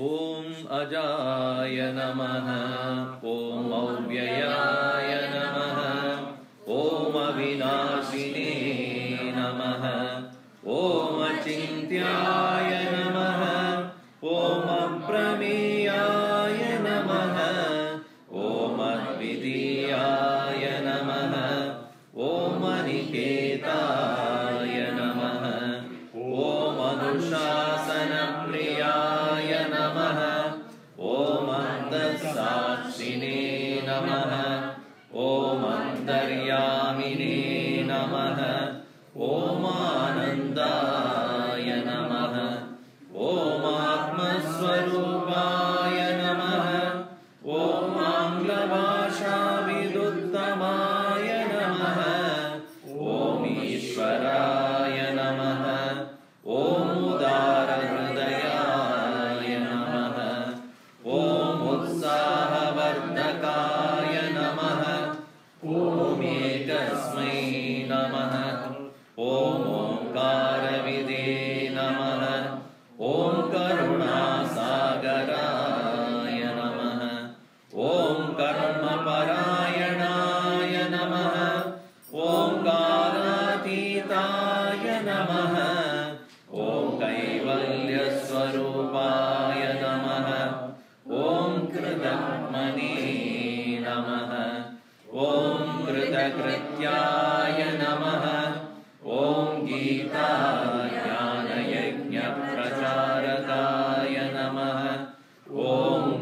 ॐ अजाय नमः। ॐ अव्ययाय नमः। ॐ अविनाशिने नमः। ॐ अचिन्त्याय नमः। ॐ अप्रमेयाय नमः। ॐ अद्वितीयाय नमः। ॐ अनिकेताय नमः। ॐ अनुशासनप्रियाय नमः। ॐ अन्तःसाक्षिणे नमः। ॐ अन्तर्यामिने नमः। ॐ आनन्दाय नमः। ॐ आत्मस्वरूपाय नमः। ॐ आङ्ग्लभाषाविदुत्तमाय नमः। ॐ ईश्वराय नमः। ॐ उदारहृदयाय नमः। ॐ उत्साहवर्धकाय नमः। ॐ एकस्मै नमः। ॐ ओङ्कारविदे नमः। ॐ करुणासागराय नमः। ॐ कर्मपरायणाय नमः। ओङ्कारातीताय नमः। ॐ कैवल्यस्वरूपाय नमः। ॐ कृतघ्मने नमः। ॐ कृतकृत्याय नमः। ॐ गीताज्ञानयज्ञप्रचारकाय नमः। ॐ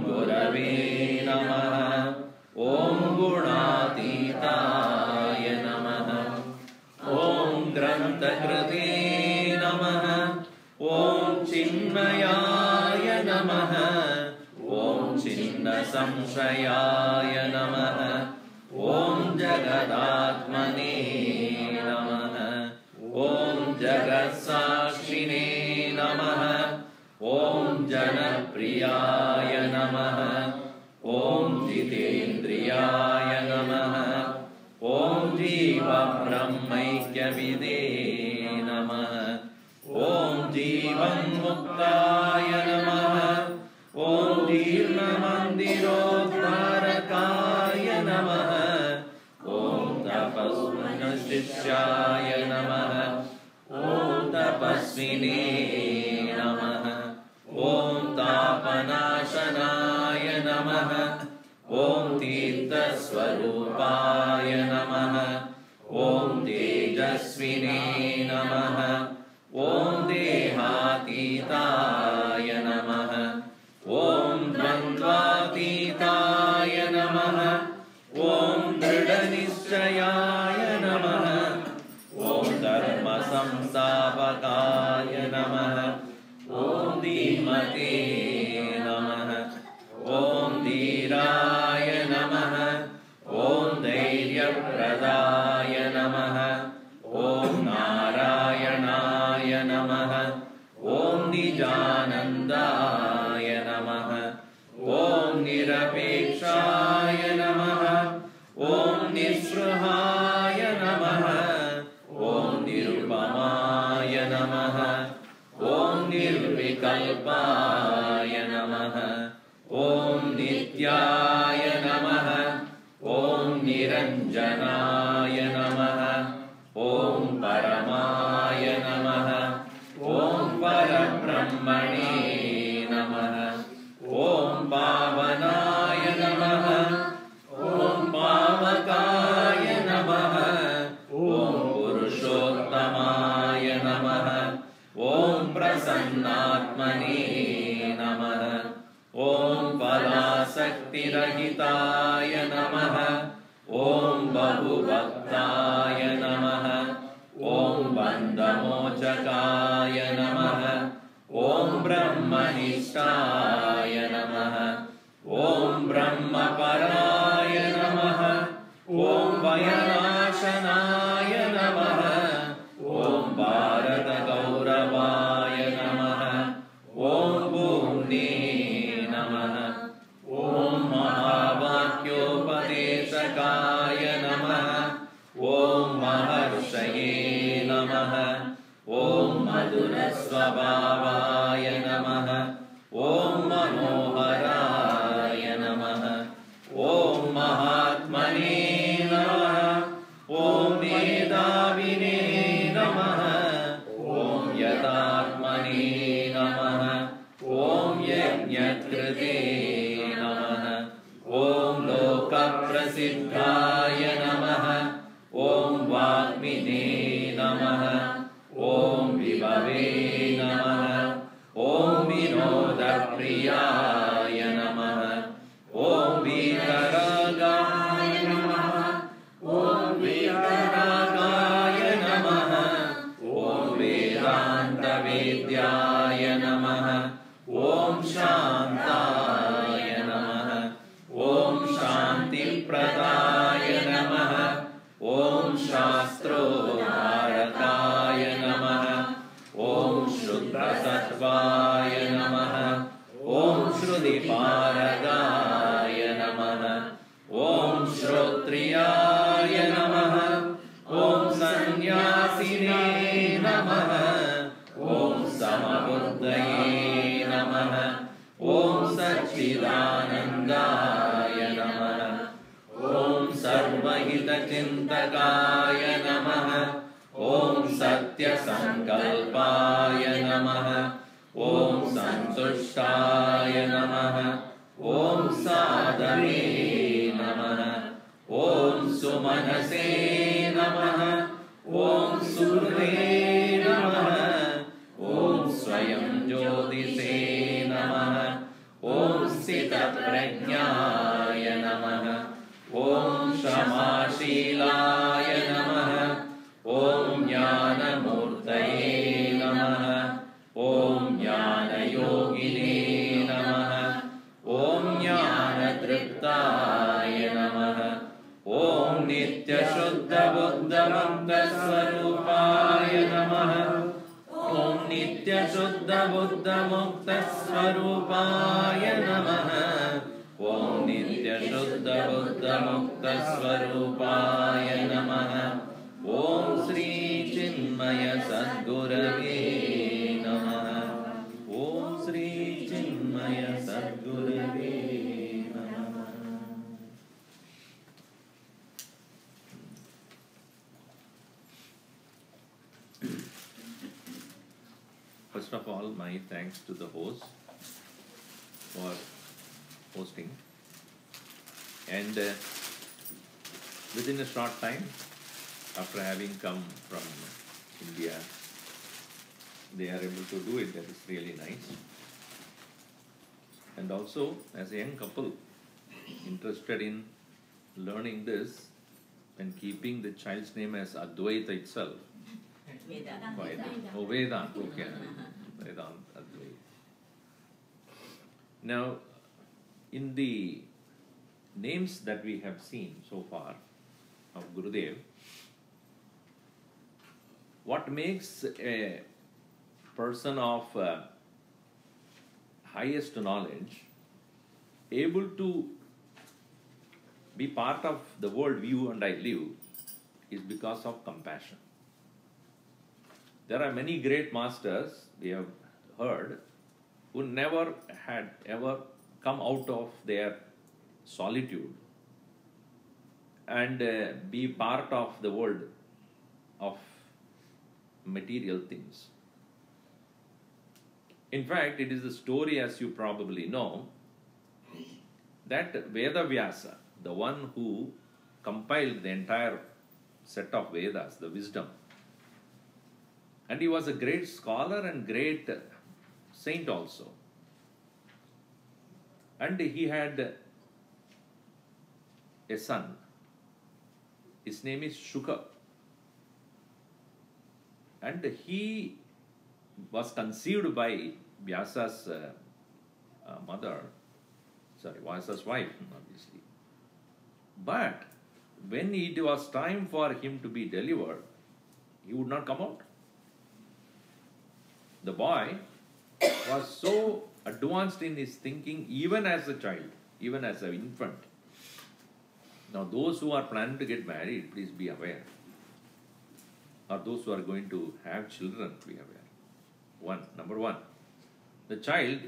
गुरवे नमः। ॐ गुणातीताय नमः। ॐ ग्रन्थकृते नमः। ॐ चिन्मयाय नमः। ॐ छिन्नसंशयाय नमः। ॐ जगदात्मने नमः। ॐ जगत्साक्षिणे नमः। ॐ जनप्रियाय नमः। ॐ जितेन्द्रियाय नमः। ॐ जीवब्रह्मैक्यविदे नमः। ॐ जीवन्मुक्ताय नमः। ॐ जीर्णमन्दिरोद्धारकाय नमः। ॐ तपस्विनशिष्याय नमः। ॐ तपस्विने नमः। ॐ तापनाशनाय नमः। ॐ तीर्थस्वरूपाय नमः। ॐ तेजस्विने नमः। ॐ देहातीताय नमः। ॐ द्वन्द्वातीताय नमः। ॐ दृढनिश्चयाय नमः। ॐ धर्मसंस्थापकाय नमः। ॐ धीमते नमः। ॐ धीराय नमः। ॐ धैर्यप्रदाय नमः। ॐ नारायणाय नमः। ॐ निजानन्दाय नमः। ॐ निरपेक्षाय नमः। ॐ निःस्पृहाय नमः। ॐ निरुपमाय नमः। ॐ निर्विकल्पाय नमः। ॐ नित्याय नमः। ॐ निरञ्जनाय नमः। ॐ परमाय नमः। ॐ परब्रह्मणे नमः। ॐ पावनाय नमः। ॐ पावकाय नमः। ॐ पुरुषोत्तमाय नमः। ॐ प्रसन्नात्मने नमः। ॐ फलासक्तिरहिताय नमः। ॐ बहुभक्ताय नमः। ॐ बन्धमोचकाय नमः। ॐ ब्रह्मनिष्ठाय नमः। ॐ ब्रह्मपराय नमः। ॐ भयनाशनाय नमः। ॐ भारतगौरवाय नमः। ॐ भूम्ने नमः। ॐ महावाक्योपदेशकाय नमः। ॐ महर्षये नमः। ॐ मधुरस्वभावाय नमः। ॐ Namah. Om Shantaya Namah. Om Shanti Pradaya Namah. Om Shastrodharakaya Namah. Om Shuddha Sattvaya Namah. Om Shruti Paragaya Namah. Om Shrotriyaya Namah. Om Sannyasine Namah. Om Samabuddhaye Namah. Om Satchidanandaya Namah. Om Sarvahita Chintakaya Namah. Om Satya Sankalpaya Namah. Om Santushtaya Namah. Om Sadhane Namah. Om Sumanase Namah. Om Surve Namah. Om Swayam Jyotise Namah. Om Sita Prajnaya Namah. Om Shamashilaya Namah. Om Jnana Murtaye Namah. Om Jnana Yogine Namah. Om Jnana Triptaya Namah. Om Nitya Shuddha Buddha Mukta Swarupaya Namah. Om Nitya Shuddha Buddha Mukta Swarupaya Namah. Om Nitya Shuddha Buddha Mukta Swarupaya Namah. Om Sri Chinmaya Sadgurave Namah. Om Sri Chinmaya Sadgurave Namah. First of all, my thanks to the host for hosting. And within a short time, after having come from India, they are able to do it. That is really nice. And also, as a young couple, interested in learning this and keeping the child's name as Advaita itself. Vedanta. Oh, Vedanta. Okay. Vedanta, Advaita. Now, in the names that we have seen so far of Gurudev, what makes a person of highest knowledge able to be part of the world you and I live is because of compassion. There are many great masters, we have heard, who never had ever come out of their solitude and be part of the world of material things. In fact, it is the story, as you probably know, that Vedavyasa, the one who compiled the entire set of Vedas, the wisdom, and he was a great scholar and great saint also. And he had a son. His name is Shuka. And he was conceived by Vyasa's Vyasa's wife, obviously. But when it was time for him to be delivered, he would not come out. The boy was so advanced in his thinking, even as a child, even as an infant. Now, those who are planning to get married, please be aware. Or those who are going to have children, be aware. Number one, the child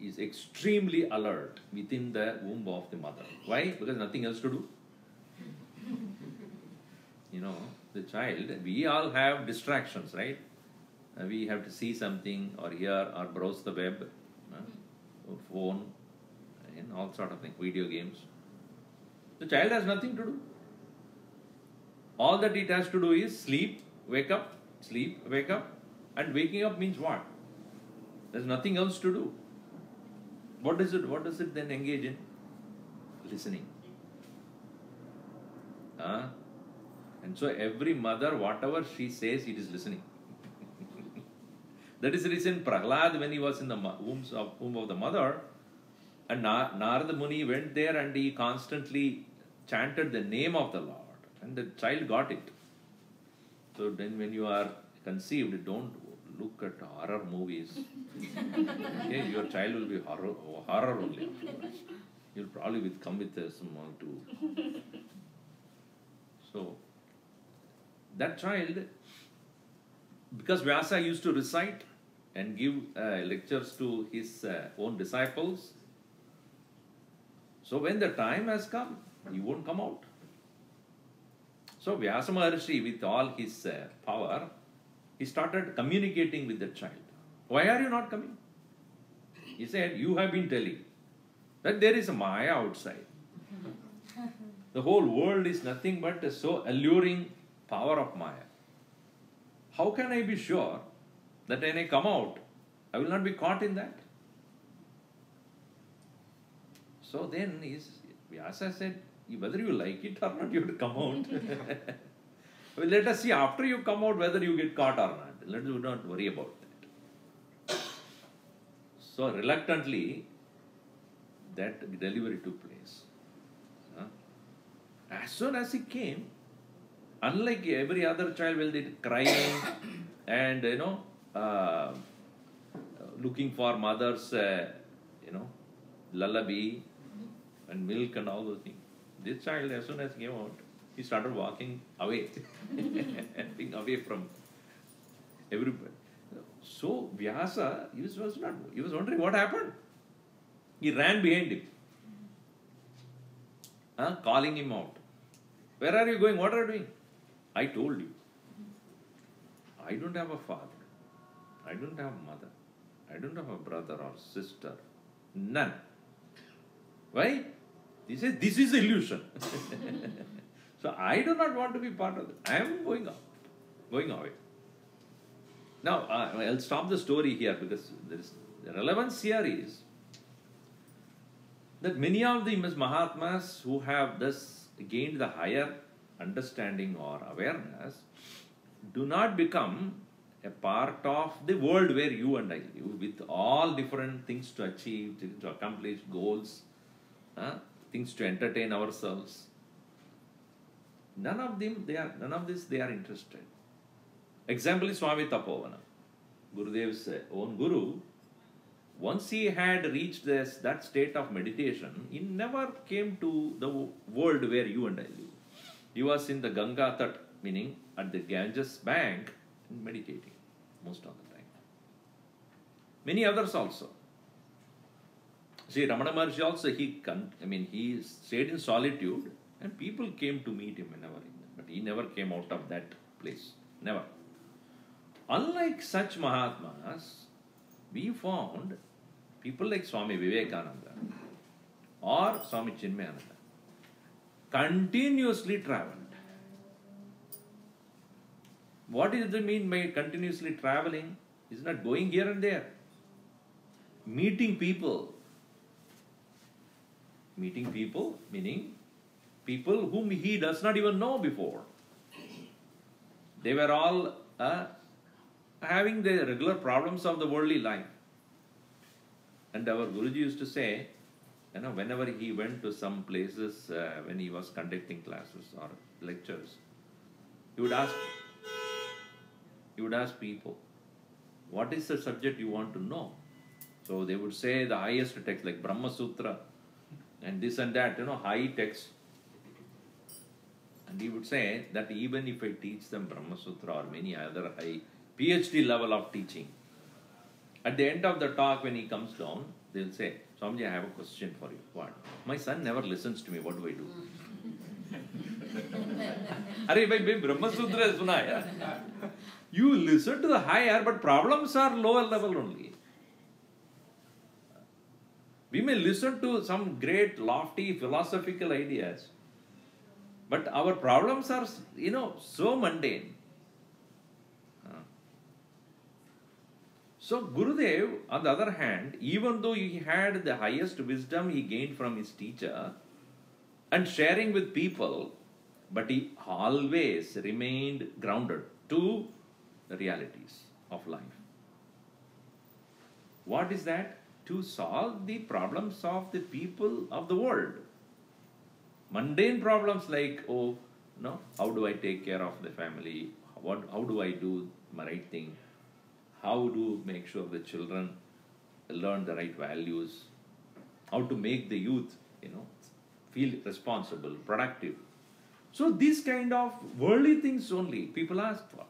is extremely alert within the womb of the mother. Why? Because nothing else to do. You know, the child, we all have distractions, right? We have to see something or hear or browse the web, or phone, and all sort of things, video games. The child has nothing to do. All that it has to do is sleep, wake up, sleep, wake up. And waking up means what? There's nothing else to do. What does it then engage in? Listening. And so every mother, whatever she says, it is listening. That is the reason Prahlad, when he was in the womb of the mother, and Narada Muni went there and he constantly chanted the name of the Lord, and the child got it. So then when you are conceived, don't look at horror movies. Okay, your child will be horror only. You'll probably come with a small too. So that child, because Vyasa used to recite and give lectures to his own disciples, so when the time has come, he won't come out. So Vyasa Maharshi, with all his power, he started communicating with the child. Why are you not coming? He said, you have been telling that there is a Maya outside. The whole world is nothing but a so alluring power of Maya. How can I be sure that when I come out, I will not be caught in that? So then Vyasa said, whether you like it or not, you have to come out. Well, let us see after you come out whether you get caught or not. Let us not worry about that. So reluctantly, that delivery took place. As soon as he came, unlike every other child, will they crying and looking for mother's lullaby and milk and all those things. This child, as soon as he came out, he started walking away, being away from everybody. So Vyasa, he was wondering what happened. He ran behind him, calling him out. Where are you going? What are you doing? I told you. I don't have a father. I don't have a mother. I don't have a brother or sister. None. Why? He says, this is illusion. So I do not want to be part of it. I am going away. Now, I'll stop the story here because the relevance here is that many of the Mahatmas who have thus gained the higher understanding or awareness do not become a part of the world where you and I live, with all different things to achieve, to accomplish, goals, things to entertain ourselves. None of this they are interested. Example is Swami Tapovana, Gurudev's own guru. Once he had reached that state of meditation, he never came to the world where you and I live. He was in the Ganga Tat, meaning at the Ganges bank, meditating most of the time. Many others also. See, Ramana Maharshi also, he stayed in solitude and people came to meet him whenever, but he never came out of that place. Never. Unlike such Mahatmas, we found people like Swami Vivekananda or Swami Chinmayanandaji continuously traveled. What does it mean by continuously traveling? It's not going here and there. Meeting people. Meeting people, meaning people whom he does not even know before. They were all having the regular problems of the worldly life. And our Guruji used to say, whenever he went to some places, when he was conducting classes or lectures, he would ask people, what is the subject you want to know? So they would say the highest text like Brahma Sutra and this and that, high text. And he would say that even if I teach them Brahma Sutra or many other high PhD level of teaching, at the end of the talk when he comes down, they'll say, Swamiji, I have a question for you. What? My son never listens to me. What do I do? Arey bhai, Brahma Sutra hai suna hai. You listen to the higher, but problems are lower level only. We may listen to some great, lofty, philosophical ideas, but our problems are, so mundane. So Gurudev, on the other hand, even though he had the highest wisdom he gained from his teacher and sharing with people, but he always remained grounded to the realities of life. What is that? To solve the problems of the people of the world. Mundane problems like, oh, no, how do I take care of the family? How do I do my right thing? How to make sure the children learn the right values? How to make the youth, feel responsible, productive. So these kind of worldly things only people ask for.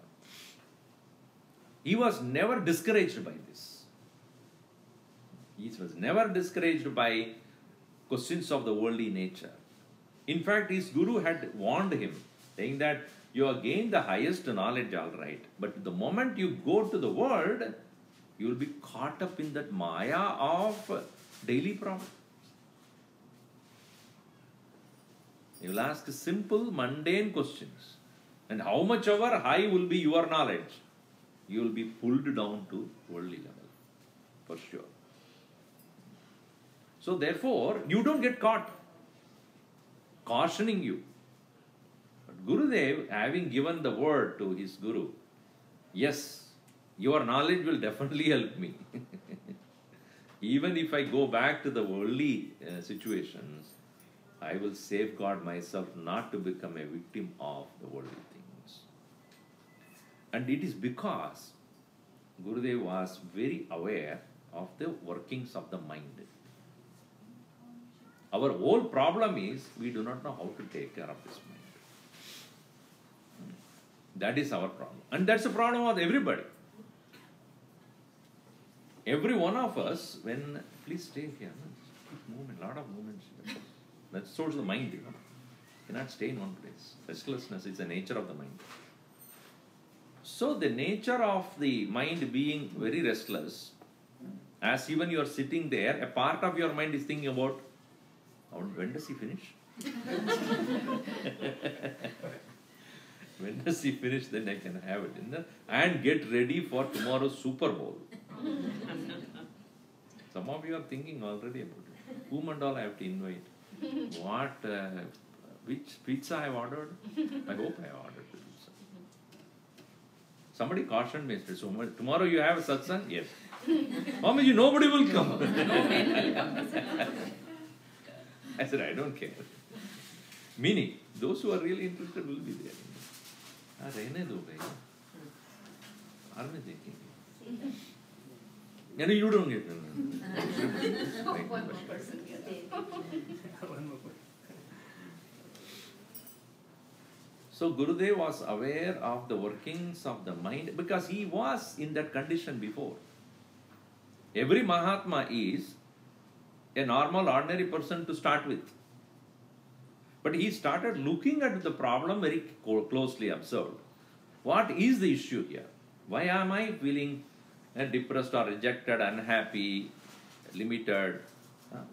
He was never discouraged by this. He was never discouraged by questions of the worldly nature. In fact, his guru had warned him, saying that you have gained the highest knowledge, all right, but the moment you go to the world, you will be caught up in that maya of daily problems. You will ask simple, mundane questions. And how much ever high will be your knowledge, you will be pulled down to worldly level, for sure. So therefore, you don't get caught. Cautioning you. But Gurudev, having given the word to his guru, yes, your knowledge will definitely help me. Even if I go back to the worldly situations, I will safeguard myself not to become a victim of the worldly things. And it is because Gurudev was very aware of the workings of the mind. Our whole problem is we do not know how to take care of this mind. That is our problem. And that's the problem of everybody. Every one of us, please stay here. Movement, lot of movements here. That's source of the mind. You cannot stay in one place. Restlessness is the nature of the mind. So the nature of the mind being very restless, as even you are sitting there, a part of your mind is thinking about, when does he finish? When does he finish, then I can have it. And get ready for tomorrow's Super Bowl. Some of you are thinking already about it. Whom and all I have to invite? Which pizza I have ordered? I hope I have ordered the pizza. Somebody cautioned me, so tomorrow you have a satsang? Yes. Mamaji, nobody will come. I said, I don't care. Meaning, those who are really interested will be there. Rehne do bhai. Aren't they thinking? You don't get them. One more person. So Gurudev was aware of the workings of the mind because he was in that condition before. Every Mahatma is a normal, ordinary person to start with. But he started looking at the problem very closely, observed. What is the issue here? Why am I feeling depressed or rejected, unhappy, limited?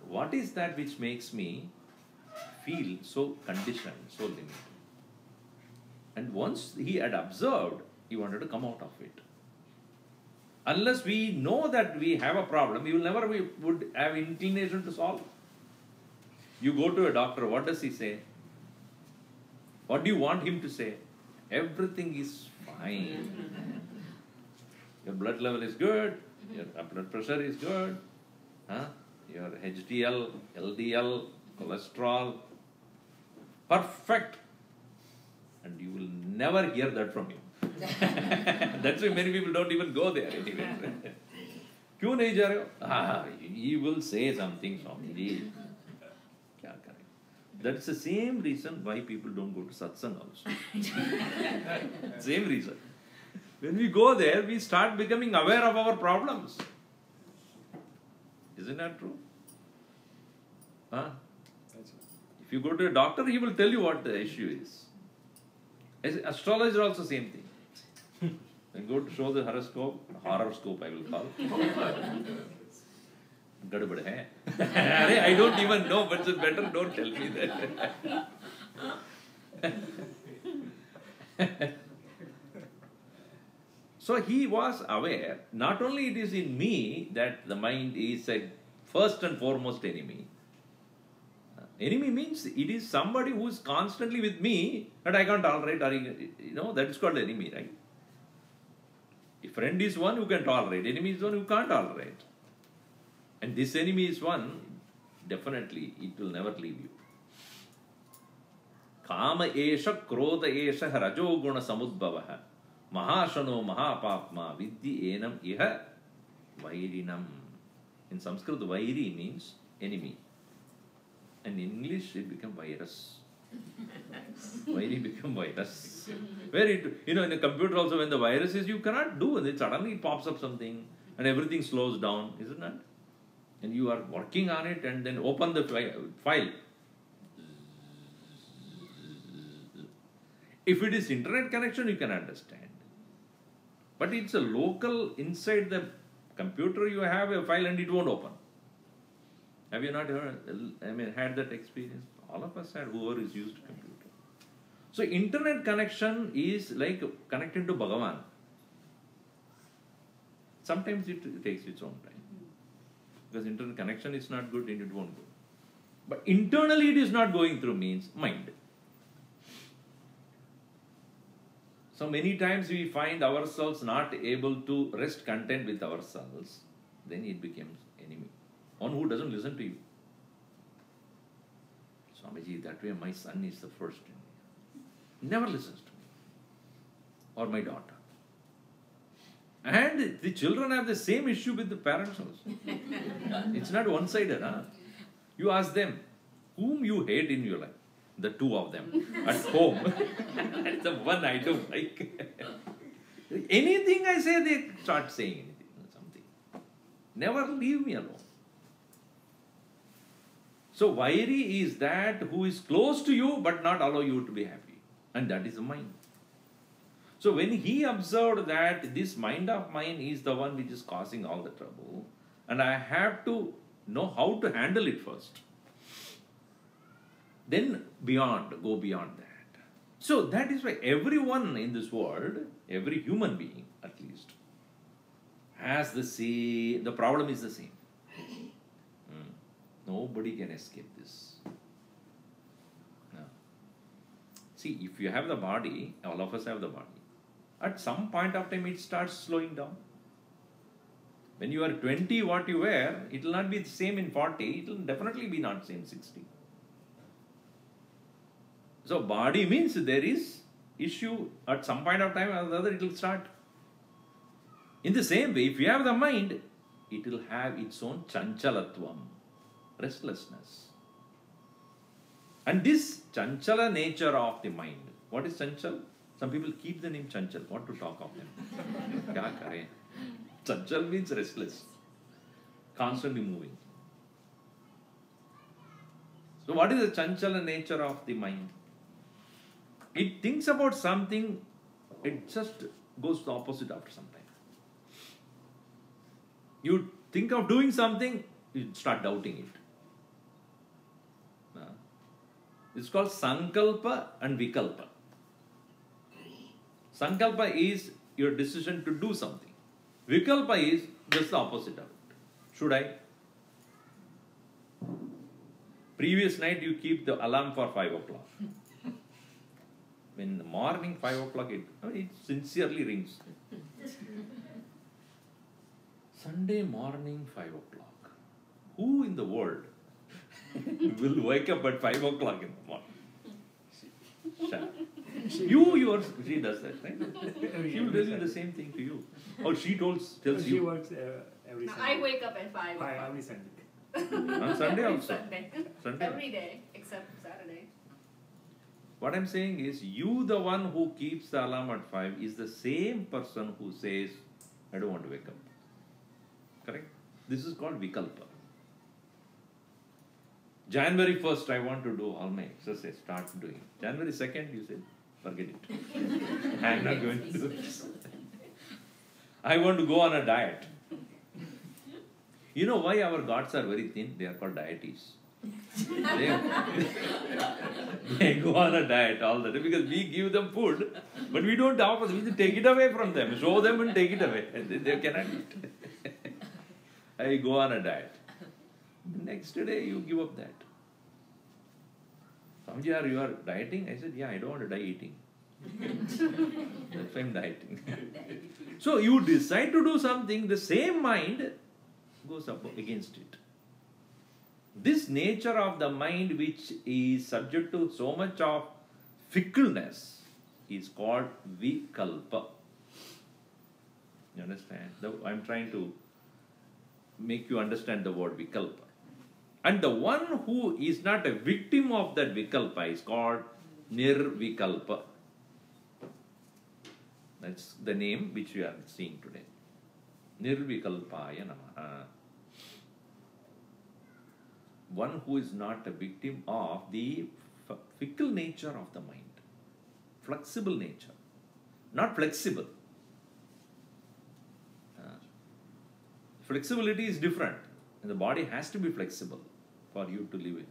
What is that which makes me feel so conditioned, so limited? And once he had observed, he wanted to come out of it. Unless we know that we have a problem, we will never would have inclination to solve. You go to a doctor, what does he say? What do you want him to say? Everything is fine. Your blood level is good, your blood pressure is good, your HDL, LDL, cholesterol, perfect. And you will never hear that from him. That's why many people don't even go there anyway. क्यों नहीं जा रहे हो? He will say something, Swamiji. क्या करें? That's the same reason why people don't go to satsang also. Same reason. When we go there, we start becoming aware of our problems. Isn't that true? If you go to a doctor, he will tell you what the issue is. As astrologer also same thing. When go to show the horoscope I will call. Gadbad hai. I don't even know, but it's better don't tell me that. So he was aware, not only it is in me that the mind is a first and foremost enemy. Enemy means it is somebody who is constantly with me and I can't tolerate, or that is called enemy, right? A friend is one who can tolerate, enemy is one who can't tolerate. And this enemy is one, definitely it will never leave you. Kama esha krodha esha rajo guna samudbhavaha mahashano mahapapma vidhi enam iha vairinam. In Sanskrit, vairi means enemy. And in English, it became virus. Vairi become virus. Where it, in a computer also, when the virus is, you cannot do it. Suddenly it pops up something and everything slows down, isn't it? And you are working on it and then open the file. If it is internet connection, you can understand. But it's a local, inside the computer, you have a file and it won't open. Have you not had that experience? All of us had, whoever is used computer. So internet connection is like connecting to Bhagavan. Sometimes it takes its own time. Because internet connection is not good and it won't go. But internally it is not going through means mind. So many times we find ourselves not able to rest content with ourselves, then it becomes enemy. One who doesn't listen to you. Swamiji, that way my son is the first. He never listens to me. Or my daughter. And the children have the same issue with the parents also. It's not one-sided. Huh? You ask them, whom you hate in your life? The two of them at home. And the one I don't like. Anything I say, they start saying anything, something. Never leave me alone. So Vairi is that who is close to you but not allow you to be happy. And that is the mind. So when he observed that this mind of mine is the one which is causing all the trouble, and I have to know how to handle it first. Then go beyond that. So that is why everyone in this world, every human being at least, has the problem is the same. Nobody can escape this. No. See, if you have the body, all of us have the body. At some point of time, it starts slowing down. When you are 20, what you wear, it will not be the same in 40. It will definitely be not same 60. So body means there is issue at some point of time or the other it will start. In the same way, if you have the mind, it will have its own chanchalatvam, restlessness. And this chanchala nature of the mind, what is chanchal? Some people keep the name Chanchal. What to talk of them? Kya kare? Chanchal means restless, constantly moving. So what is the chanchala nature of the mind? It thinks about something, it just goes the opposite after some time. You think of doing something, you start doubting it. It's called Sankalpa and Vikalpa. Sankalpa is your decision to do something. Vikalpa is just the opposite of it. Should I? Previous night you keep the alarm for 5 o'clock. In the morning 5 o'clock it sincerely rings. Sunday morning 5 o'clock. Who in the world will wake up at 5 o'clock in the morning? Shut up. She does that, right? She will tell you the same thing to you. Or she tells you. She works every Sunday. I wake up at 5 o'clock. Every Sunday. On Sunday also? Sunday. Every day, except Saturday. What I'm saying is, you the one who keeps the alarm at 5 is the same person who says, I don't want to wake up. Correct? This is called Vikalpa. January 1st, I want to do all my exercise, start doing. January 2nd, you say, forget it. I'm not going to do it. I want to go on a diet. You know why our gods are very thin? They are called deities. They go on a diet all the time because we give them food, but we don't offer. We take it away from them, show them and take it away. They cannot eat. I go on a diet. Next day you give up that. Swamiji, you are dieting? I said, yeah, I don't want to die eating. That's why I'm dieting. So you decide to do something, the same mind goes up against it. This nature of the mind which is subject to so much of fickleness is called vikalpa. You understand? I'm trying to make you understand the word vikalpa. And the one who is not a victim of that vikalpa is called Nir-vikalpaaya. That's the name which we are seeing today. Nir-vikalpaaya Namah. One who is not a victim of the fickle nature of the mind. Flexible nature. Not flexible. Flexibility is different. And the body has to be flexible for you to live,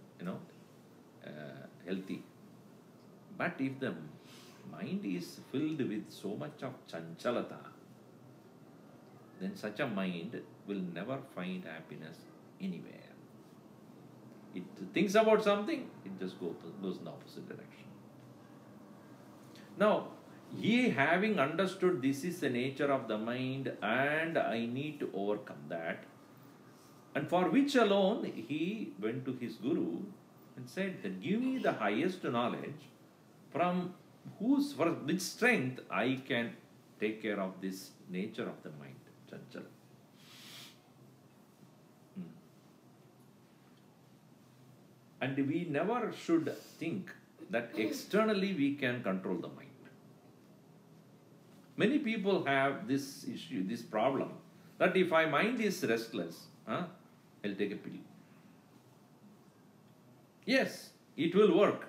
healthy. But if the mind is filled with so much of chanchalata, then such a mind will never find happiness anywhere. It thinks about something, it just goes in the opposite direction. Now, he having understood this is the nature of the mind and I need to overcome that, and for which alone he went to his guru and said that give me the highest knowledge from which strength I can take care of this nature of the mind, chanchala. And we never should think that externally we can control the mind. Many people have this issue, this problem, that if my mind is restless, I'll take a pill. Yes, it will work.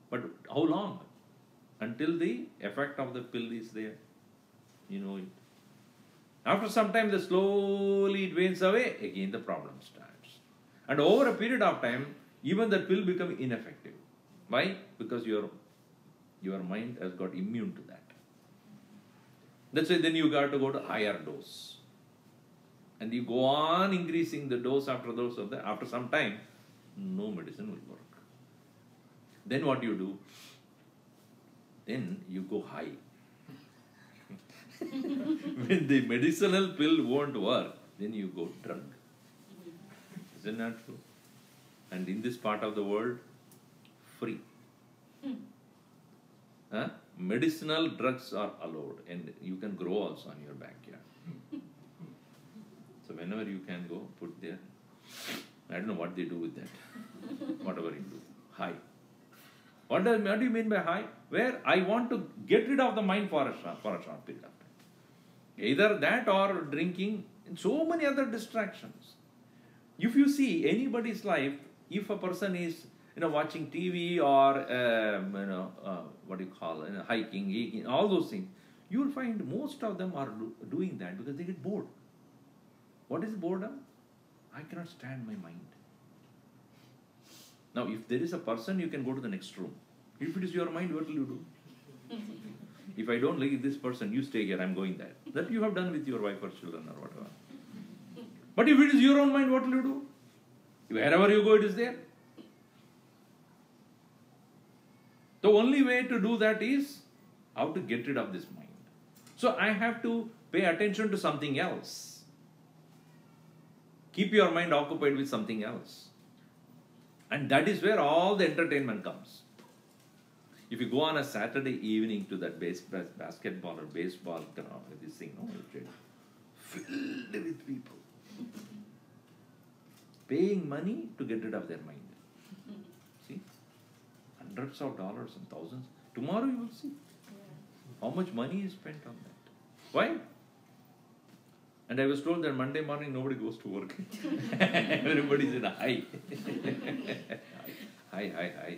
But how long? Until the effect of the pill is there. You know it. After some time, slowly it wanes away, again the problem starts. And over a period of time, even the pill becomes ineffective. Why? Because your mind has got immune to that. That's why then you got to go to higher dose. And you go on increasing the dose after dose of that. After some time, no medicine will work. Then what you do? Then you go high. When the medicinal pill won't work, then you go drug. Isn't that true? And in this part of the world, free. Medicinal drugs are allowed and you can grow also in your backyard. So whenever you can go, put there. I don't know what they do with that. Whatever you do. High. What do you mean by high? Where I want to get rid of the mind for a short period of time. Either that or drinking and so many other distractions. If you see anybody's life, if a person is watching TV or hiking, eating, all those things, you will find most of them are doing that because they get bored. What is boredom? I cannot stand my mind. Now, if there is a person, you can go to the next room. If it is your mind, what will you do? If I don't like this person, you stay here, I'm going there. That you have done with your wife or children or whatever. But if it is your own mind, what will you do? Wherever you go, it is there. The only way to do that is how to get rid of this mind. So I have to pay attention to something else. Keep your mind occupied with something else. And that is where all the entertainment comes. If you go on a Saturday evening to that basketball or baseball, this thing, filled with people. Paying money to get rid of their mind. See? Hundreds of dollars and thousands. Tomorrow you will see how much money is spent on that. Why? And I was told that Monday morning nobody goes to work. Everybody is in a high. high.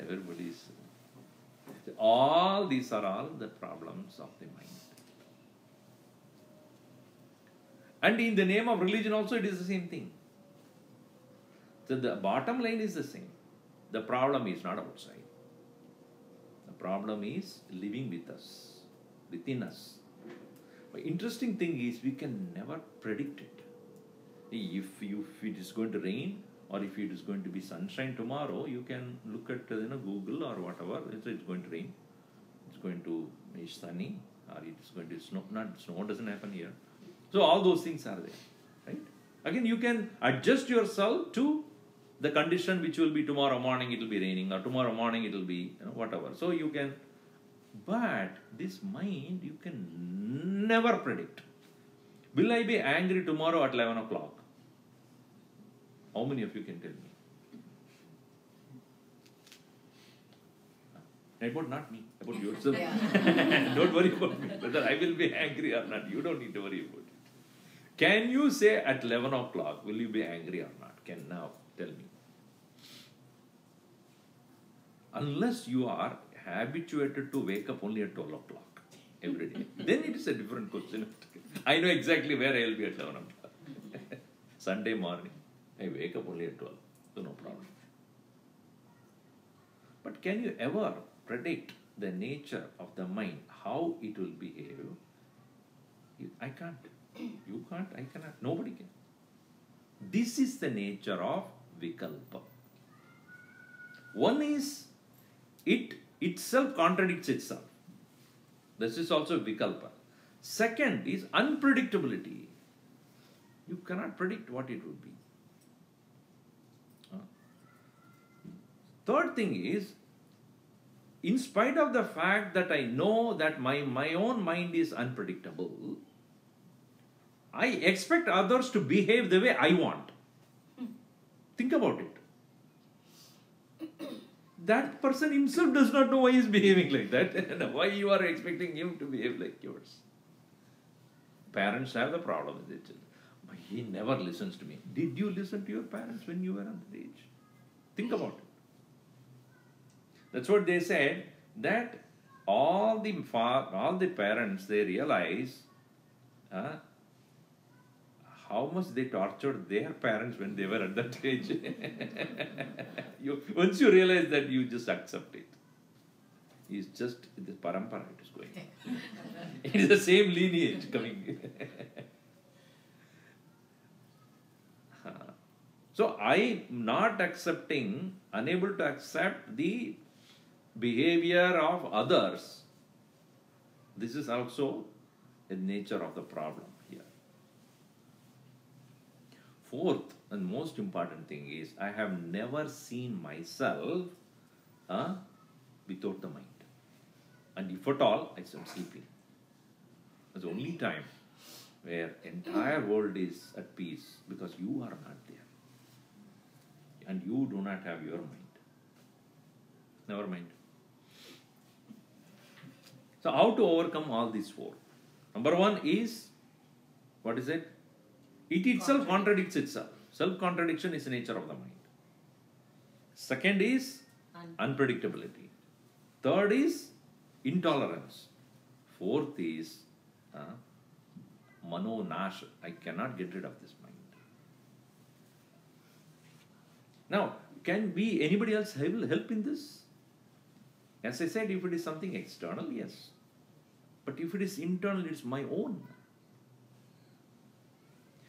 Everybody's. All these are all the problems of the mind. And in the name of religion also it is the same thing. So the bottom line is the same. The problem is not outside. The problem is living with us, within us. But interesting thing is we can never predict it. If it is going to rain or if it is going to be sunshine tomorrow, you can look at Google or whatever. It's going to rain. It's going to be sunny or it is going to snow. Not snow doesn't happen here. So all those things are there, right? Again, you can adjust yourself to the condition which will be tomorrow morning it will be raining, or tomorrow morning it will be whatever. So you can, but this mind you can never predict. Will I be angry tomorrow at 11 o'clock? How many of you can tell me? About not me, about yourself. Don't worry about me, whether I will be angry or not. You don't need to worry about it. Can you say at 11 o'clock, will you be angry or not? Can now tell me. Unless you are habituated to wake up only at 12 o'clock every day, then it is a different question. I know exactly where I will be at 11 o'clock. Sunday morning, I wake up only at 12, so no problem. But can you ever predict the nature of the mind, how it will behave? I can't. You can't, I cannot, nobody can. This is the nature of vikalpa. One is, it itself contradicts itself. This is also vikalpa. Second is unpredictability. You cannot predict what it would be. Third thing is, in spite of the fact that I know that my own mind is unpredictable, I expect others to behave the way I want. Think about it. That person himself does not know why he is behaving like that, and why you are expecting him to behave like yours. Parents have the problem with their children. But he never listens to me. Did you listen to your parents when you were on that age? Think about it. That's what they said, that all the parents, they realize how much they tortured their parents when they were at that age. Once you realize that, you just accept it. It's just the parampara it is going. It is the same lineage coming. So I am not unable to accept the behavior of others. This is also the nature of the problem here. Fourth and most important thing is, I have never seen myself without the mind. And if at all, I am sleeping. That's the only time where entire world is at peace, because you are not there. And you do not have your mind. Never mind. So how to overcome all these four? Number one is, what is it? It itself contradicts itself. Self-contradiction is the nature of the mind. Second is unpredictability. Third is intolerance. Fourth is mano-nash. I cannot get rid of this mind. Now, can anybody else help in this? As I said, if it is something external, yes. But if it is internal, it's my own.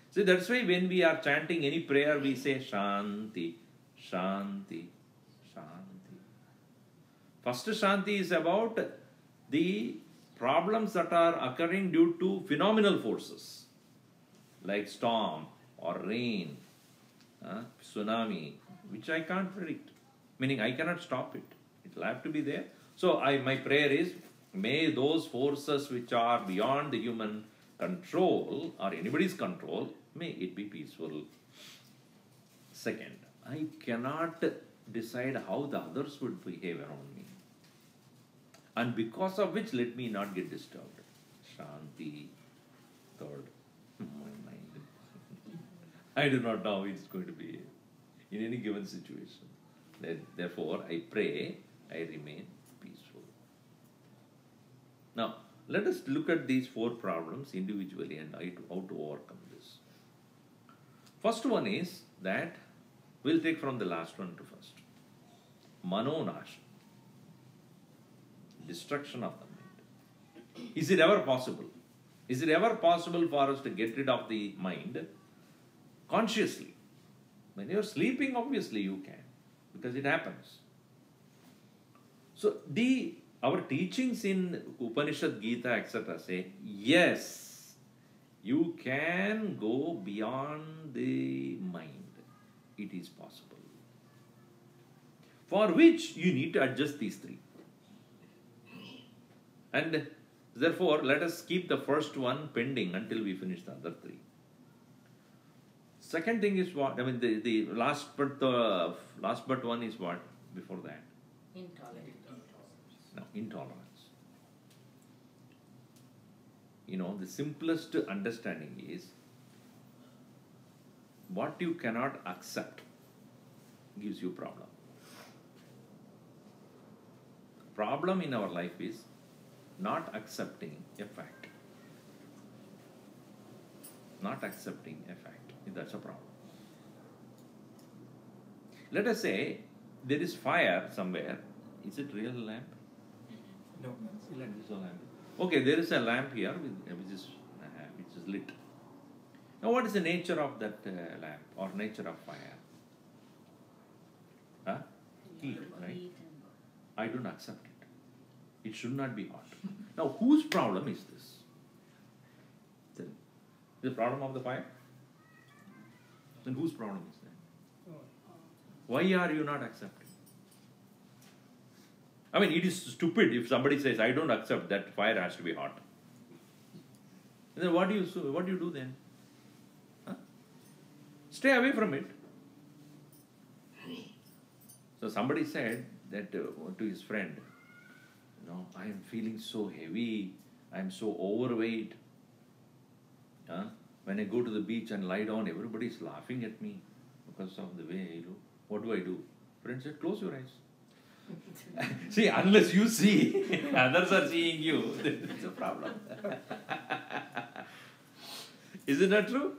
See, that's why when we are chanting any prayer, we say Shanti, Shanti, Shanti. First Shanti is about the problems that are occurring due to phenomenal forces, like storm or rain, tsunami, which I can't predict. Meaning I cannot stop it. It will have to be there. So my prayer is, may those forces which are beyond the human control or anybody's control, may it be peaceful. Second, I cannot decide how the others would behave around me. And because of which, let me not get disturbed. Shanti. Third, my mind. I do not know how it's going to be in any given situation. Therefore, I pray, I remain peaceful. Now, let us look at these four problems individually and how to overcome this. First one is that, we'll take from the last one to first. Mano-nash. Destruction of the mind. Is it ever possible? Is it ever possible for us to get rid of the mind consciously? When you're sleeping, obviously you can, because it happens. So our teachings in Upanishad, Gita, etc. say, yes, You can go beyond the mind. It is possible. For which you need to adjust these three. And therefore, let us keep the first one pending until we finish the other three. Second thing is what? I mean, the last but one is what before that? Intolerance. No, intolerance. The simplest understanding is what you cannot accept gives you problem. Problem in our life is not accepting a fact. Not accepting a fact. That's a problem. Let us say there is fire somewhere. Is it real lamp? No. It's a lamp. Okay, there is a lamp here which is lit. Now, what is the nature of that lamp or nature of fire? Huh? Heat, right? I don't accept it. It should not be hot. Now, whose problem is this? The problem of the fire? Then whose problem is that? Why are you not accepting? I mean, it is stupid if somebody says, I don't accept that fire has to be hot. And then what do you do then? Huh? Stay away from it. So somebody said that to his friend, I am feeling so heavy, I am so overweight. When I go to the beach and lie down, everybody is laughing at me because of the way I look. What do? Friend said, close your eyes. See, unless you see, others are seeing you, then it's a problem. Isn't that true?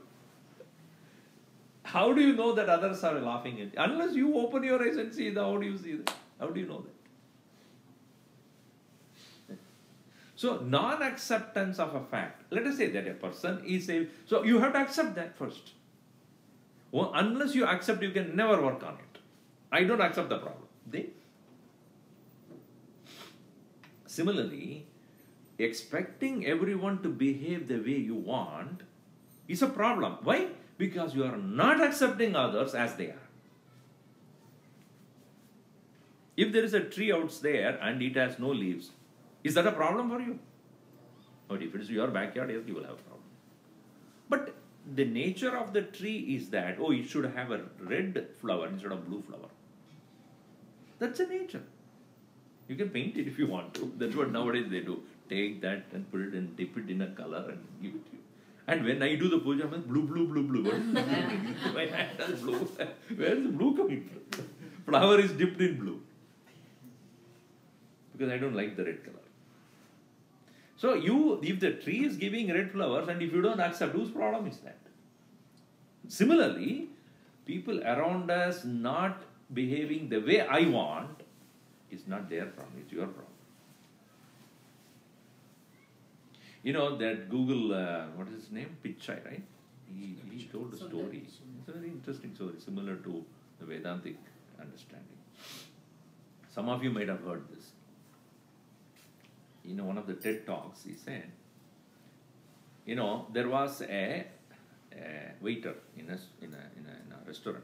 How do you know that others are laughing at you? Unless you open your eyes and see, how do you see that? How do you know that? So, non-acceptance of a fact. Let us say that a person is a... So, you have to accept that first. Well, unless you accept, you can never work on it. I don't accept the problem. Similarly, expecting everyone to behave the way you want is a problem. Why? Because you are not accepting others as they are. If there is a tree out there and it has no leaves, is that a problem for you? But if it is your backyard, yes, you will have a problem. But the nature of the tree is that, it should have a red flower instead of blue flower. That's a nature. You can paint it if you want to. That's what nowadays they do. Take that and put it and dip it in a color and give it to you. And when I do the puja, I'm blue. My hand is blue. Where is the blue coming from? Flower is dipped in blue. Because I don't like the red color. So if the tree is giving red flowers and if you don't accept, whose problem is that? Similarly, people around us not behaving the way I want is not their problem, it's your problem. That Google, what is his name? Pichai, right? He told a story. It's a very interesting story, similar to the Vedantic understanding. Some of you might have heard this. One of the TED Talks, he said, there was a waiter in a restaurant.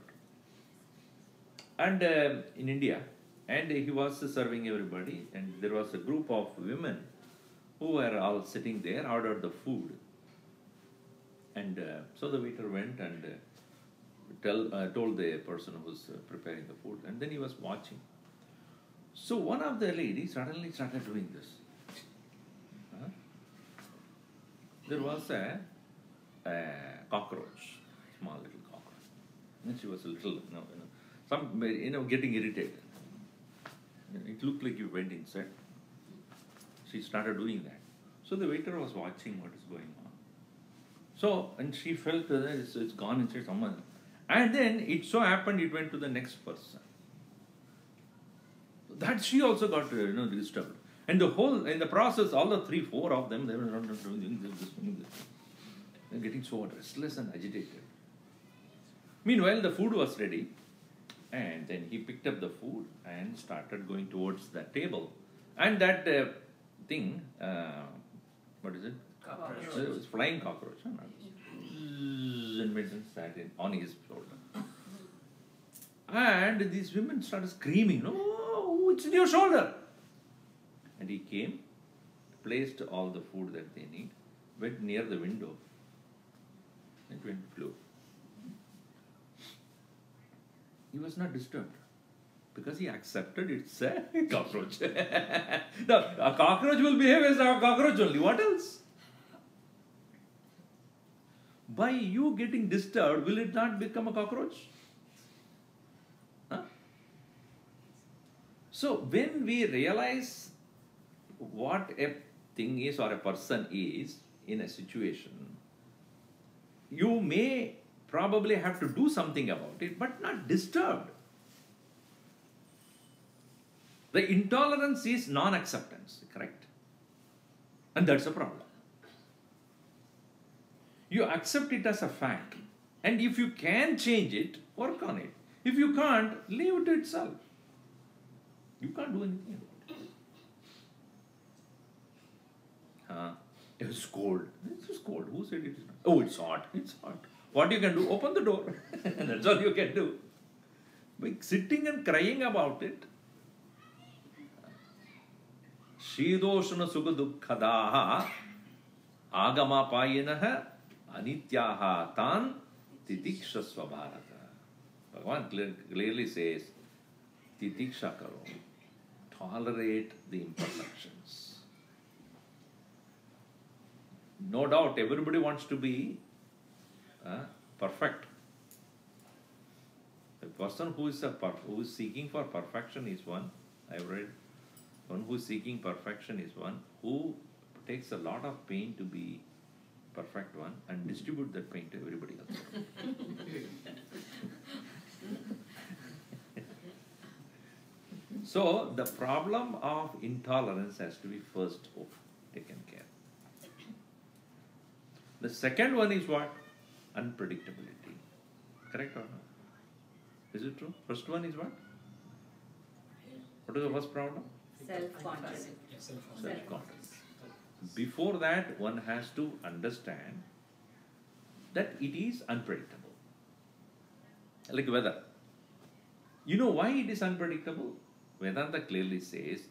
And in India, and he was serving everybody, and there was a group of women who were all sitting there, ordered the food. And so the waiter went and told the person who was preparing the food, and then he was watching. So one of the ladies suddenly started doing this. There was a cockroach, small little cockroach. And she was a little, getting irritated. It looked like you went inside. She started doing that. So the waiter was watching what is going on. So, and she felt that it's gone inside someone. And then it so happened it went to the next person. That she also got disturbed. And in the process, all the 3-4 of them, they were doing this. They're getting so restless and agitated. Meanwhile, the food was ready. And then he picked up the food and started going towards that table. And that It was flying cockroach. Huh? And medicine sat on his shoulder. And these women started screaming, "Oh, it's in your shoulder!" And he came, placed all the food that they need, went near the window, and flew. He was not disturbed because he accepted it's a cockroach. Now, a cockroach will behave as a cockroach only. What else? By you getting disturbed, will it not become a cockroach? Huh? So, when we realize what a thing is or a person is in a situation, you may probably have to do something about it, but not disturbed. The intolerance is non-acceptance, correct? And that's a problem. You accept it as a fact. And if you can change it, work on it. If you can't, leave it to itself. You can't do anything about it. It's cold. It's cold. Who said it is not? Oh, it's hot. It's hot. What you can do? Open the door. That's all you can do. By sitting and crying about it, Shidoshana Sukha Dukkhadaha Agama Payinaha Anityaha Tan Titikshasva Bharata. Bhagavan clearly says, Titiksha karo. Tolerate the imperfections. No doubt, everybody wants to be perfect. The person who is seeking for perfection is one. I have read. One who is seeking perfection is one who takes a lot of pain to be perfect one and distribute that pain to everybody else. So the problem of intolerance has to be first taken care of. The second one is what? Unpredictability. Correct or not? Is it true? First one is what? What is the first problem? Self-conscious. Self-conscious. Before that, one has to understand that it is unpredictable. Like weather. You know why it is unpredictable? Vedanta clearly says,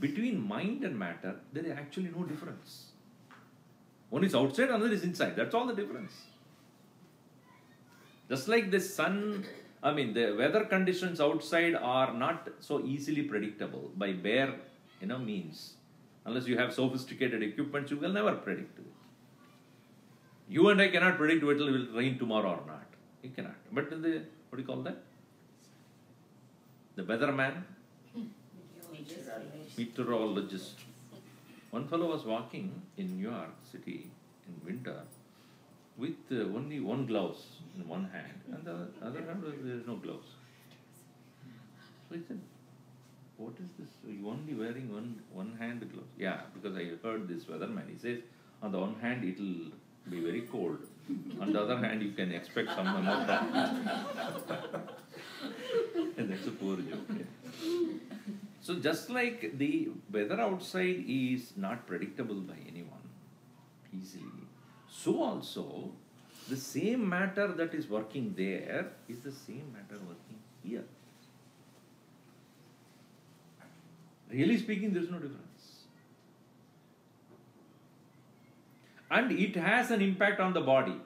between mind and matter, there is actually no difference. One is outside, another is inside. That's all the difference. Just like the sun, the weather conditions outside are not so easily predictable by bare, means. Unless you have sophisticated equipment, you will never predict it. You and I cannot predict whether it will rain tomorrow or not. You cannot. But what do you call that? The weatherman? Meteorologist. One fellow was walking in New York City in winter with only one gloves in one hand and the other hand there is no gloves. So he said, "What is this? You only wearing one hand gloves?" "Yeah, because I heard this weatherman. He says, on the one hand it will be very cold. On the other hand you can expect some amount of..." And that's a poor joke. Yeah. So just like the weather outside is not predictable by anyone easily, so also the same matter that is working there is the same matter working here. Really speaking, there is no difference. And it has an impact on the body.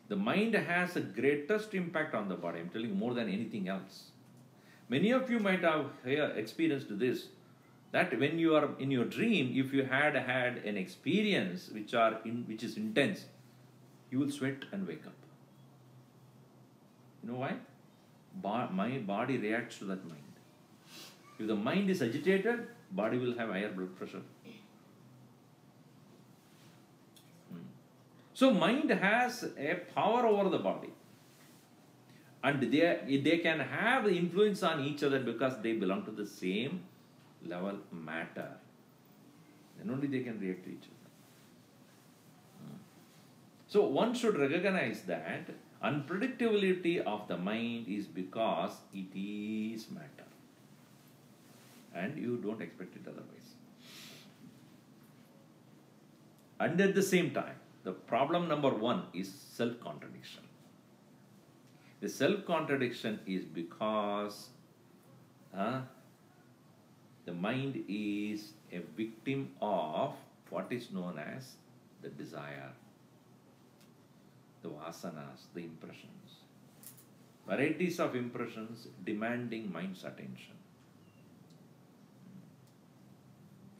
The mind has the greatest impact on the body. I'm telling you, more than anything else. Many of you might have experienced this, that when you are in your dream, if you had an experience which is intense, you will sweat and wake up. You know why? My body reacts to that mind. If the mind is agitated, body will have higher blood pressure. So mind has a power over the body. And they can have the influence on each other because they belong to the same level matter. Then only they can react to each other. So one should recognize that unpredictability of the mind is because it is matter. And you don't expect it otherwise. And at the same time, the problem number one is self-contradiction. The self-contradiction is because the mind is a victim of what is known as the desire, the vasanas, the impressions. Varieties of impressions demanding mind's attention.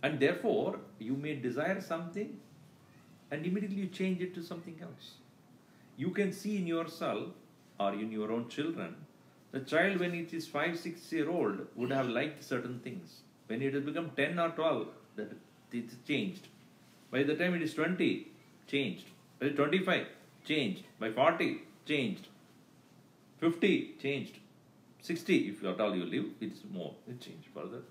And therefore, you may desire something and immediately you change it to something else. You can see in yourself or in your own children, the child when it is 5, 6 year old would have liked certain things. When it has become 10 or 12, that it is changed. By the time it is 20, changed. By 25, changed. By 40, changed. 50, changed. 60, if at all you live, it is more. It changed further.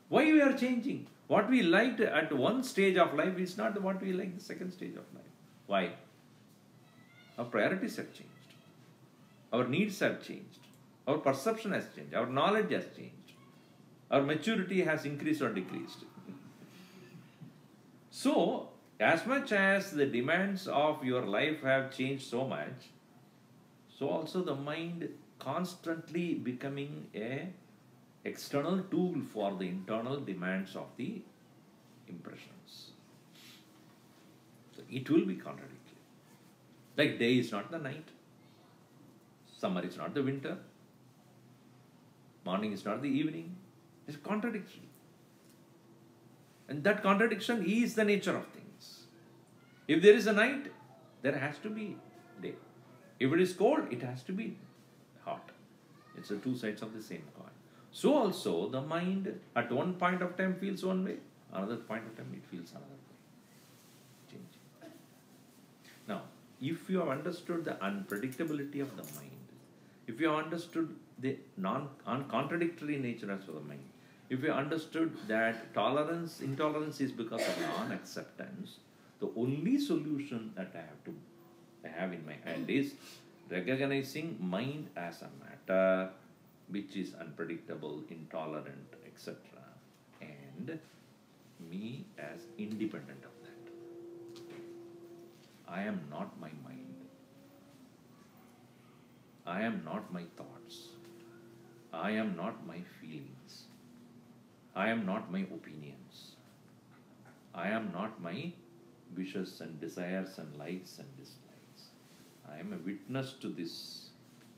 Why we are changing? What we liked at one stage of life is not what we like the second stage of life. Why? Our priorities have changed. Our needs have changed. Our perception has changed. Our knowledge has changed. Our maturity has increased or decreased. So, as much as the demands of your life have changed so much, so also the mind constantly becoming a external tool for the internal demands of the impressions. So it will be contradictory. Like day is not the night, summer is not the winter, morning is not the evening. It's contradictory. And that contradiction is the nature of things. If there is a night, there has to be day. If it is cold, it has to be hot. It's the two sides of the same coin. So also the mind at one point of time feels one way, another point of time it feels another way. Changing. Now, if you have understood the unpredictability of the mind, if you have understood the non-contradictory nature of the mind, if you understood that intolerance is because of non-acceptance, the only solution that I have in my hand is recognizing mind as a matter which is unpredictable, intolerant, etc. and me as independent of that. I am not my mind. I am not my thoughts. I am not my feelings. I am not my opinions. I am not my wishes and desires and likes and dislikes. I am a witness to this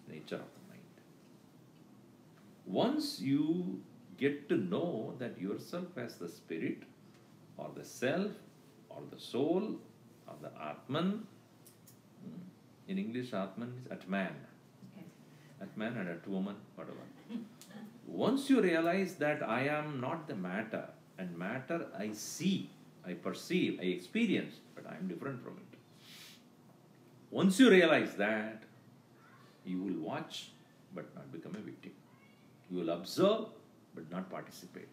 nature of the mind. Once you get to know that yourself as the spirit or the self or the soul or the Atman, in English Atman is Atman. Atman and Atwoman, whatever. Once you realize that I am not the matter, and matter I see, I perceive, I experience, but I am different from it. Once you realize that, you will watch but not become a victim. You will observe but not participate.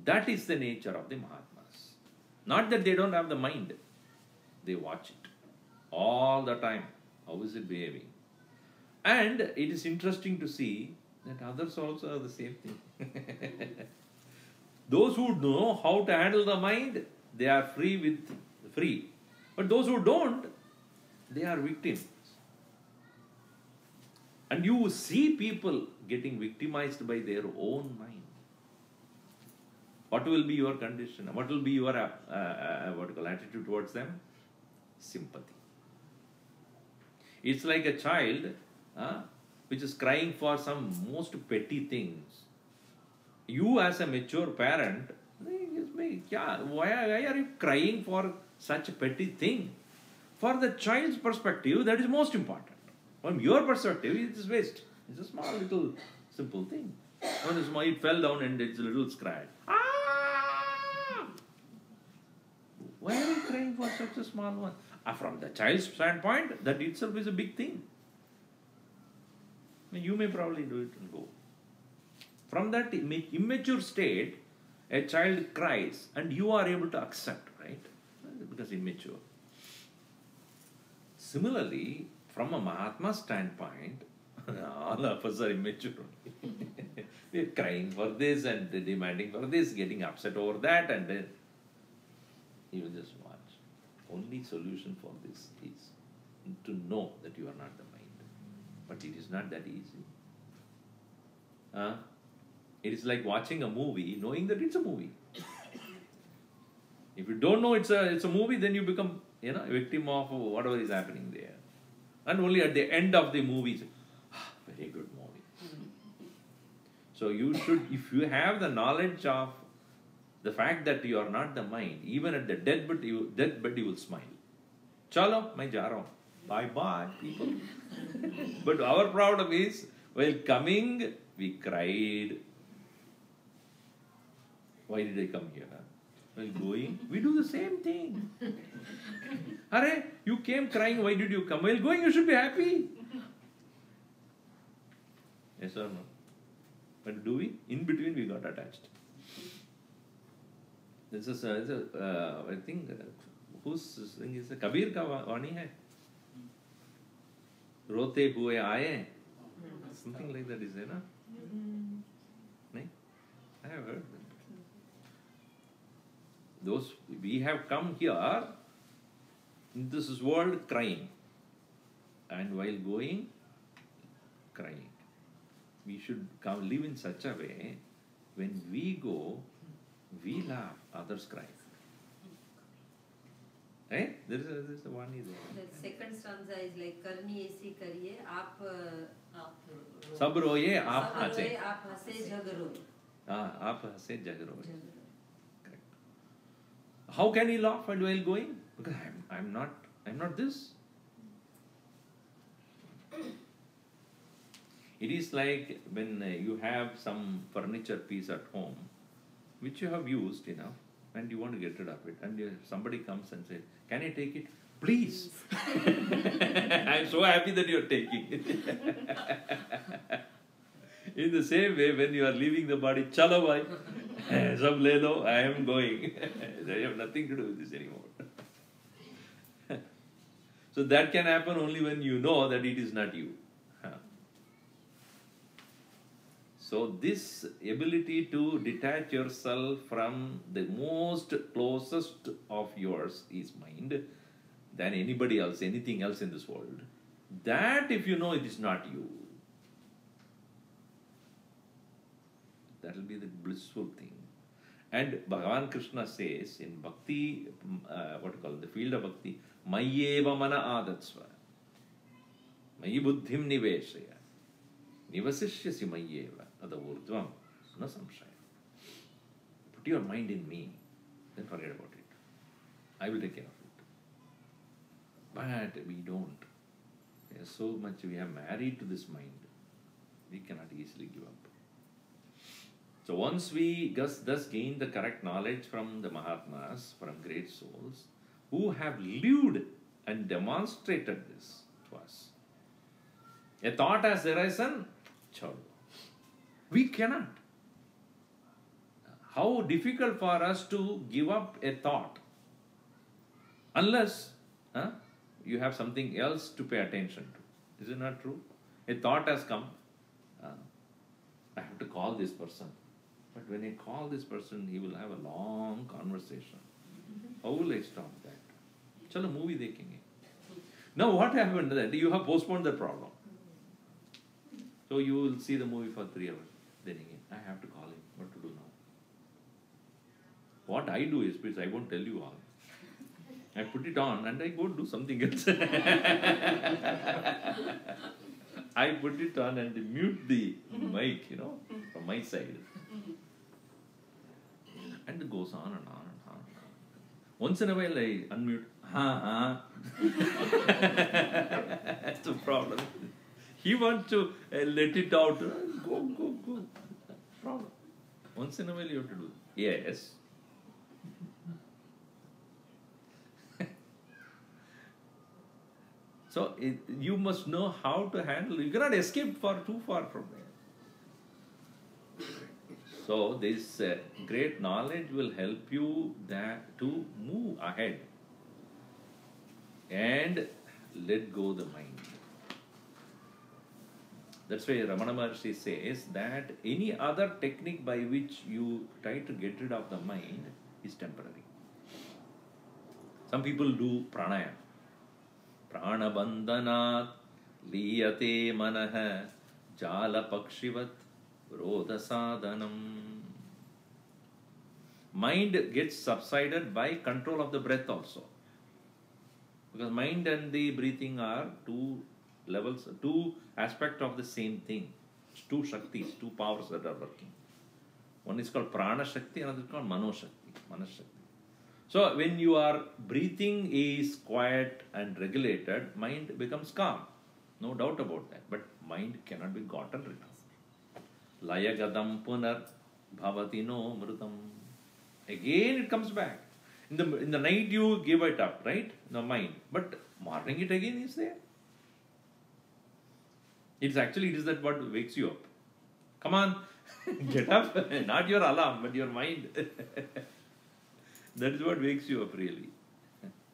That is the nature of the Mahatmas. Not that they don't have the mind. They watch it all the time. How is it behaving? And it is interesting to see that others also are the same thing. Those who know how to handle the mind, they are free. But those who don't, they are victims. And you see people getting victimized by their own mind. What will be your condition? What will be your attitude towards them? Sympathy. It's like a child which is crying for some most petty things. You as a mature parent, why are you crying for such a petty thing? For the child's perspective, that is most important. From your perspective, it is waste. It's a small little simple thing. When it fell down and it's a little scratch. Why are you crying for such a small one? From the child's standpoint, that itself is a big thing. You may probably do it and go. From that immature state, a child cries and you are able to accept, right? Because immature. Similarly, from a Mahatma standpoint, all of us are immature. We are crying for this and demanding for this, getting upset over that, and then You will just watch. Only solution for this is to know that you are not the mind. But it is not that easy. It is like watching a movie, knowing that it's a movie. If you don't know it's a movie, then you become a victim of whatever is happening there. And only at the end of the movie, very good movie. So you should, if you have the knowledge of the fact that you are not the mind, even at the deathbed you will smile. Chalo, main ja raha hu. Bye bye, people. But our problem is, while coming, we cried. Why did I come here? While going, we do the same thing. Hare, you came crying, why did you come? While going, you should be happy. Yes or no? But do we? In between, we got attached. This is, I think, whose thing is Kabir ka Vani hai? Rote hue aaye. Something like that is there, na? Nahin? I have heard that. Those, we have come here in this world crying. And while going, crying. We should come live in such a way, when we go, we laugh, others cry. Eh? There is a one is there. The second stanza is like Karni aisi kariye, aap Sab roye, aap hase. Aap hase jag roye. Aap hase jag roye. Correct. How can he laugh while going? Because I'm not this. It is like when you have some furniture piece at home, which you have used, and you want to get rid of it, and somebody comes and says, "Can I take it?" Please. I'm so happy that you are taking it. In the same way, when you are leaving the body, chalo bhai, sab le lo, I am going. I have nothing to do with this anymore. So that can happen only when you know that it is not you. So this ability to detach yourself from the most closest of yours is mind than anybody else, anything else in this world. That if you know it is not you, that will be the blissful thing. And Bhagavan Krishna says in Bhakti, the field of Bhakti, Mayyeva mana adatsva, Mayi buddhim niveshaya, nivasishyasi mayyeva. Adavurdvam, no samshaya. Put your mind in me, then forget about it. I will take care of it. But we don't. We are so much, we are married to this mind. We cannot easily give up. So once we thus gain the correct knowledge from the Mahatmas, from great souls, who have lived and demonstrated this to us. A thought has arisen, chalo. We cannot. How difficult for us to give up a thought unless you have something else to pay attention to. Is it not true? A thought has come. I have to call this person. But when I call this person, he will have a long conversation. How will I stop that? Chalo movie dekhenge. Now what happened to that? You have postponed the problem. So you will see the movie for 3 hours. Then again, I have to call him. What to do now? What I do is, please, I won't tell you all. I put it on and I go do something else. I put it on and mute the mic, from my side. And it goes on and on and on and on. Once in a while I unmute. That's the problem. He wants to let it out. Go. Problem. Once in a while you have to do. Yes. So you must know how to handle. You cannot escape too far from there. So this great knowledge will help you to move ahead and let go the mind. That's why Ramana Maharshi says that any other technique by which you try to get rid of the mind is temporary. Some people do pranayama. Pranabandhanat liyate manah jala pakshivat rodha sadhanam. Mind gets subsided by control of the breath also. Because mind and the breathing are two levels, two aspects of the same thing. Two Shaktis, two powers that are working. One is called Prana Shakti, another is called Mano Shakti, Manas Shakti. So when your breathing is quiet and regulated, mind becomes calm. No doubt about that. But mind cannot be gotten rid of. Layagadam punar bhavati no mrutam. Again it comes back. In the night you give it up, right? The mind. But morning it again is there. It is that what wakes you up. Come on, get up. Not your alarm, but your mind. That is what wakes you up really.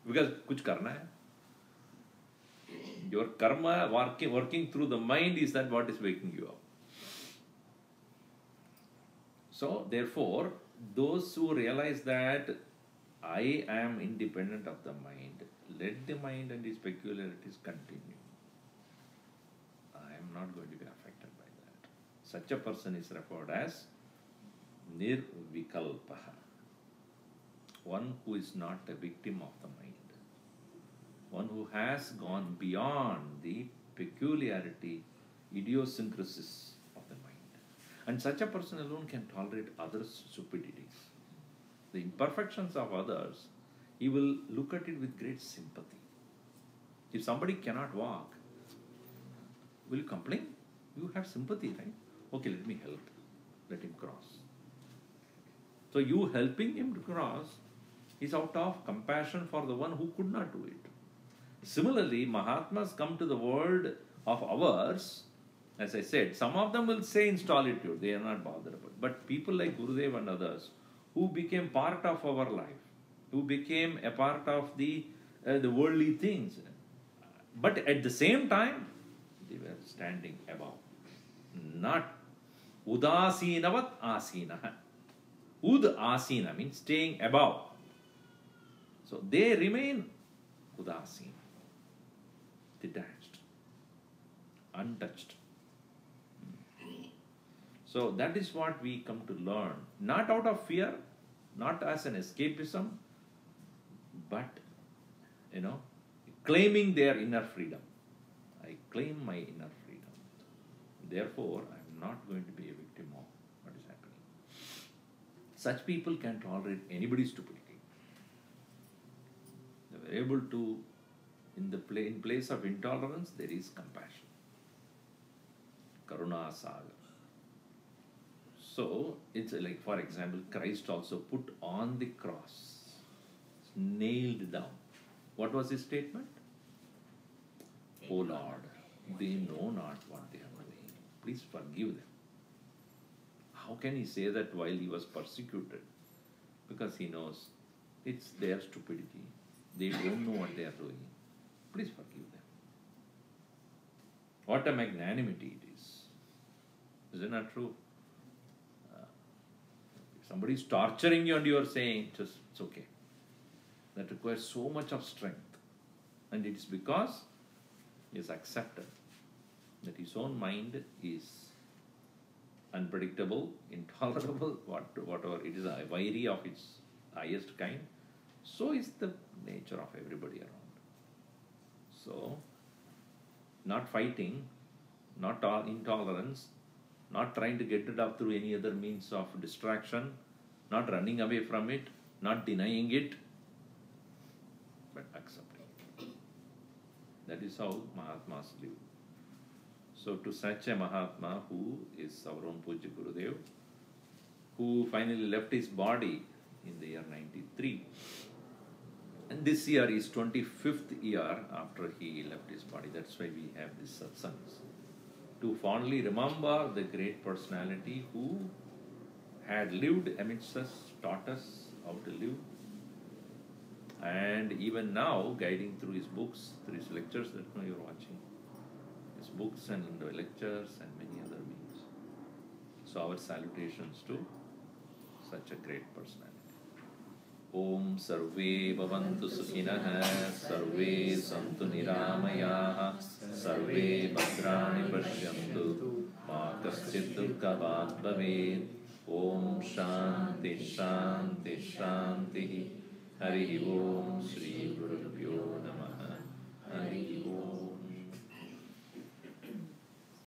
Because kuch karna hai. Your karma working through the mind is that what is waking you up. So therefore, those who realize that I am independent of the mind, let the mind and its peculiarities continue. I am not going to be affected by that. Such a person is referred as Nir-vikalpaaya. One who is not a victim of the mind. One who has gone beyond the peculiarity, idiosyncrasies of the mind. And such a person alone can tolerate others' stupidities. The imperfections of others, he will look at it with great sympathy. If somebody cannot walk, will you complain? You have sympathy, right? Okay, let me help. Let him cross. So you helping him to cross is out of compassion for the one who could not do it. Similarly, Mahatmas come to the world of ours. As I said, some of them will say in solitude, they are not bothered about it. But people like Gurudev and others, who became part of our life, who became a part of the worldly things. But at the same time, they were standing above. Not udasinavat asina. Ud asina means staying above. So they remain udasina, detached, untouched. So that is what we come to learn, not out of fear, not as an escapism, but, claiming their inner freedom. I claim my inner freedom. Therefore, I am not going to be a victim of what is happening. Such people can tolerate anybody's stupidity. They were able to, in place of intolerance, there is compassion. Karuna saga. So, it's like, for example, Christ also put on the cross, nailed down. What was his statement? O Lord, they know not what they are doing. Please forgive them. How can he say that while he was persecuted? Because he knows it's their stupidity. They don't know what they are doing. Please forgive them. What a magnanimity it is. Is it not true? Somebody is torturing you and you are saying, just, it's okay. That requires so much of strength. And it is because he has accepted that his own mind is unpredictable, intolerable, whatever it is, a wiry of its highest kind. So is the nature of everybody around. So, not fighting, not intolerance, not trying to get it up through any other means of distraction, not running away from it, not denying it, but accepting it. That is how Mahatmas live. So to such a Mahatma who is our own Pujya Gurudev, who finally left his body in the year 93, and this year is 25th year after he left his body. That's why we have these satsangs. To fondly remember the great personality who had lived amidst us, taught us how to live, and even now guiding through his books, through his lectures that you are watching, his books and lectures and many other means. So our salutations to such a great personality. Om Sarve Bhavantu Sukhinah, Sarve Santu Niramayaha, Sarve Bhadrani Pashyantu, Ma Kaschid Dukhabhat Bhavet. Om Shanti Shanti Shanti. Hari Om Shri Gurubhyo